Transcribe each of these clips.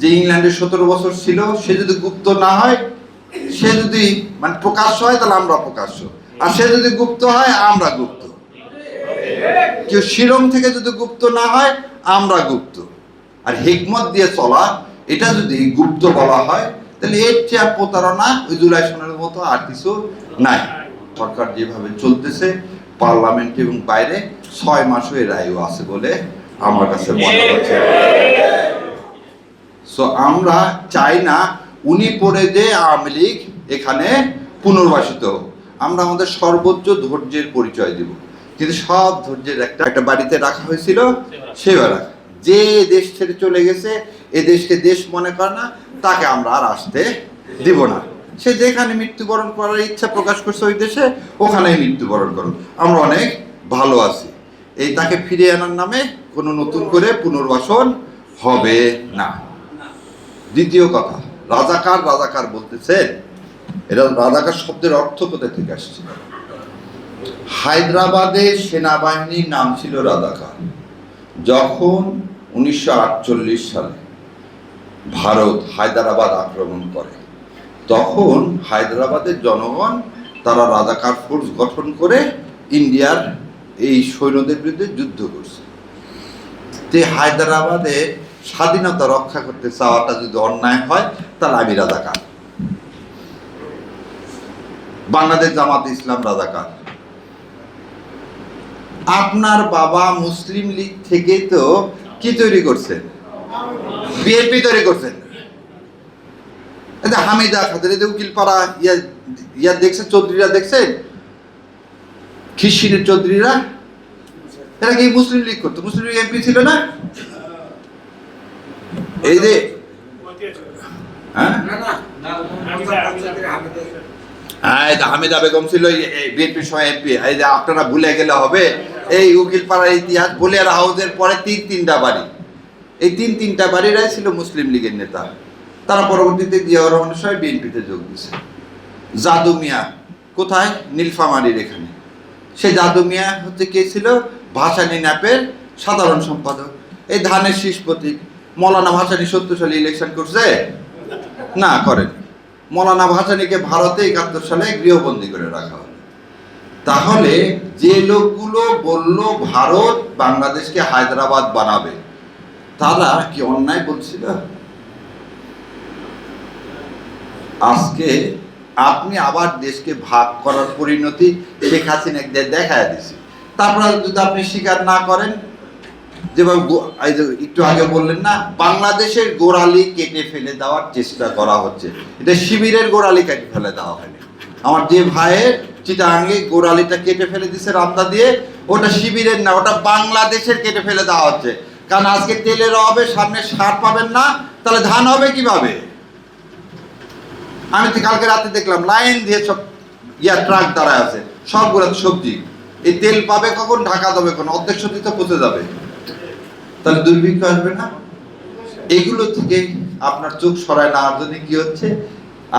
যে ইংল্যান্ডে 17 বছর ছিল সে যদি গুপ্ত না হয়, সে যদি মানে প্রকাশ্য হয় তাহলে আমরা প্রকাশ্য, আর সে যদি গুপ্ত হয় আমরা গুপ্ত। কেউ শিরং থেকে যদি গুপ্ত না হয় আমরা গুপ্ত। আর হিকমত দিয়ে চলা এটা যদি গুপ্ত বলা হয় তাহলে এর চেয়ে প্রতারণা ওই জুলাই সনের মতো আর কিছু নাই। সরকার যেভাবে চলতেছে পার্লামেন্ট এবং বাইরে 6 মাসও এর আয়ু আছে বলে আমার কাছে মনে হচ্ছে। সো আমরা চাই না উনি পড়ে যে আওয়ামী লীগ এখানে পুনর্বাসিত হোক। আমরা আমাদের সর্বোচ্চ ধৈর্যের পরিচয় দিব, কিন্তু সব ধৈর্যের একটা বাড়িতে রাখা হয়েছিল সেবার রাখা। যে দেশ ছেড়ে চলে গেছে এ দেশকে দেশ মনে করে না, তাকে আমরা আর আসতে দিব না। সে যেখানে মৃত্যুবরণ করার ইচ্ছা প্রকাশ করছে ওই দেশে, ওখানেই মৃত্যুবরণ করুন, আমরা অনেক ভালো আছি। এই তাকে ফিরিয়ে আনার নামে কোনো নতুন করে পুনর্বাসন হবে না। দ্বিতীয় কথা, রাজাকার রাজাকার বলতেছেন, এটা রাজাকার শব্দের অর্থ কোথা থেকে আসছে? হায়দ্রাবাদে সেনাবাহিনীর নাম ছিল রাজাকার। যখন 1948 সালে ভারত হায়দ্রাবাদ আক্রমণ করে, তখন হায়দ্রাবাদের জনগণ তারা রাজাকার ফোর্স গঠন করে ইন্ডিয়ার এই সৈন্যদের বিরুদ্ধে যুদ্ধ করছে। যে হায়দ্রাবাদে স্বাধীনতা রক্ষা করতে চাওয়াটা যদি অন্যায় হয় তাহলে আমি রাজাকার। বাংলাদেশ জামাত ইসলাম রাজাকার। আপনার বাবা মুসলিম লীগ থেকে তো কি তৈরি করছেন? বিএনপি তৈরি করছেন। হামিদা খাদের উকিলপাড়া ইয়া দেখছেন, চৌধুরীরা দেখছেন, খিসিনের চৌধুরীরা, এরা কি মুসলিম লীগ করতো? মুসলিম লীগ এমপি ছিল না? এই যে হামিদা বেগম ছিল বিএনপির সময় এমপি। এই যে আপনারা ভুলে গেলে হবে, এই উকিলপাড়ার ইতিহাস বলিয়ার হাউসের পরে তিনটা বাড়ি, এই তিনটা বাড়িরাই ছিল মুসলিম লীগের নেতা। তারা পরবর্তীতে জিয়াউর রহমানের সময় বিএনপিতে যোগ দিয়েছে। জাদু মিয়া কোথায়? নীলফামারীর এখানে। সে জাদু মিয়া হচ্ছে কে ছিল? ভাসানী ন্যাপের সাধারণ সম্পাদক। এই ধানের শীষ প্রতীক। মৌলানা ভাসানী 70 সালে ইলেকশন করছে? না, করেন। মৌলানা ভাসানীকে ভারতে 71 সালে গৃহবন্দী করে রাখা হলো। তাহলে যে লোকগুলো বলল ভারত বাংলাদেশকে হায়দ্রাবাদ বানাবে, তারা কি অন্যায় বলছিল? আজকে আপনি আবার দেশকে ভাগ করার পরিণতি শেখ হাসিনা দেখায় দিচ্ছে। তারপরে যদি আপনি স্বীকার না করেন, যেভাবে একটু আগে বললেন না, বাংলাদেশের গোড়ালি কেটে ফেলে দেওয়ার চেষ্টা করা হচ্ছে। এটা শিবিরের গোড়ালি কেটে ফেলে দেওয়া হয়নি। আমার যে ভাইয়ের চিটাঙ্গে গোড়ালিটা কেটে ফেলে দিচ্ছে রামদা দিয়ে, ওটা শিবিরের না, ওটা বাংলাদেশের কেটে ফেলে দেওয়া হচ্ছে। কারণ আজকে তেলের অভাবে সামনে সার পাবেন না, তাহলে ধান হবে কিভাবে? আমি তো কালকে রাতে দেখলাম লাইন দিয়ে সব ট্রাক দাঁড়ায় আছে, সবগুলো সবজি। এই তেল পাবে কখন? ঢাকা দেবে কোন? অর্ধেক সবজি তো পচে যাবে, তাহলে দুর্ভিক্ষ আসবে না? এগুলো থেকে আপনার চোখ সরায় নেওয়ার জন্য কি হচ্ছে?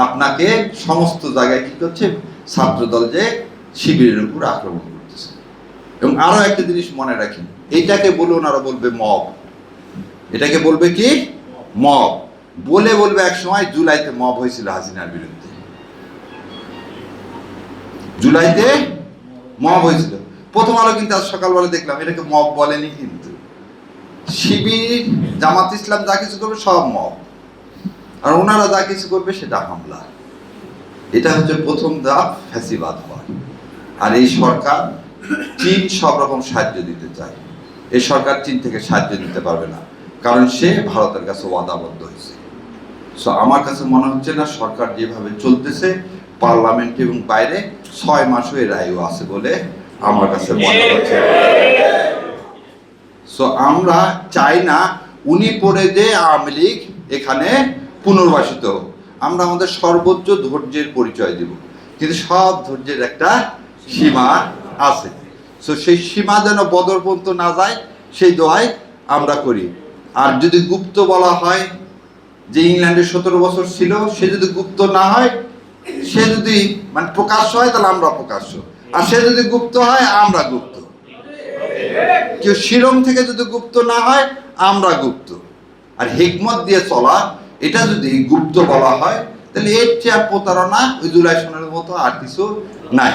আপনাকে সমস্ত জায়গায় কি করছে? ছাত্রদল যে শিবিরের উপর আক্রমণ করতেছে। এবং আরো একটা জিনিস মনে রাখেন, এইটাকে বলুন, আরো বলবে মব। এটাকে বলবে কি? মব। বলবে এক সময় জুলাইতে মব হয়েছিল হাসিনার বিরুদ্ধে। জুলাইতে মব হয়েছিল। প্রথম আলো কিন্তু আজ সকালবেলা দেখলাম এটাকে মব বলেনি, কিন্তু শিবির জামাত ইসলাম যা কিছু করবে সব মব, আর ওনারা যা কিছু করবে সেটা হামলা। এটা হচ্ছে প্রথম ধাপ ফ্যাসিবাদ হয়। আর এই সরকার চীন সব রকম সাহায্য দিতে চায়। এই সরকার চীন থেকে সাহায্য দিতে পারবে না, কারণ সে ভারতের কাছে ওয়াদাবদ্ধ হয়েছে। সো আমার কাছে মনে হচ্ছে না সরকার যেভাবে চলতেছে পার্লামেন্ট এবং বাইরে 6 মাসও এর আয়ু আছে বলে আমার কাছে মনে হচ্ছে। সো আমরা চাই না উনি পড়ে যে আওয়ামী লীগ এখানে পুনর্বাসিত হোক। আমরা আমাদের সর্বোচ্চ ধৈর্যের পরিচয় দিব, কিন্তু সব ধৈর্যের একটা সীমা আছে। সো সেই সীমা যেন বদর পর্যন্ত না যায় সেই দোয়াই আমরা করি। আর যদি গুপ্ত বলা হয়, যে ইংল্যান্ডে 17 বছর ছিল, সে যদি গুপ্ত না হয়, সে যদি মানে প্রকাশ্য হয় তাহলে আমরা প্রকাশ্য, আর সে যদি গুপ্ত হয় আমরা গুপ্ত। কেউ শিরং থেকে যদি গুপ্ত না হয় আমরা গুপ্ত। আর হিকমত দিয়ে চলা, এটা যদি গুপ্ত বলা হয় তাহলে এর চেয়ে আর প্রতারণা ওই জুলাই সনের মতো আর কিছু নাই।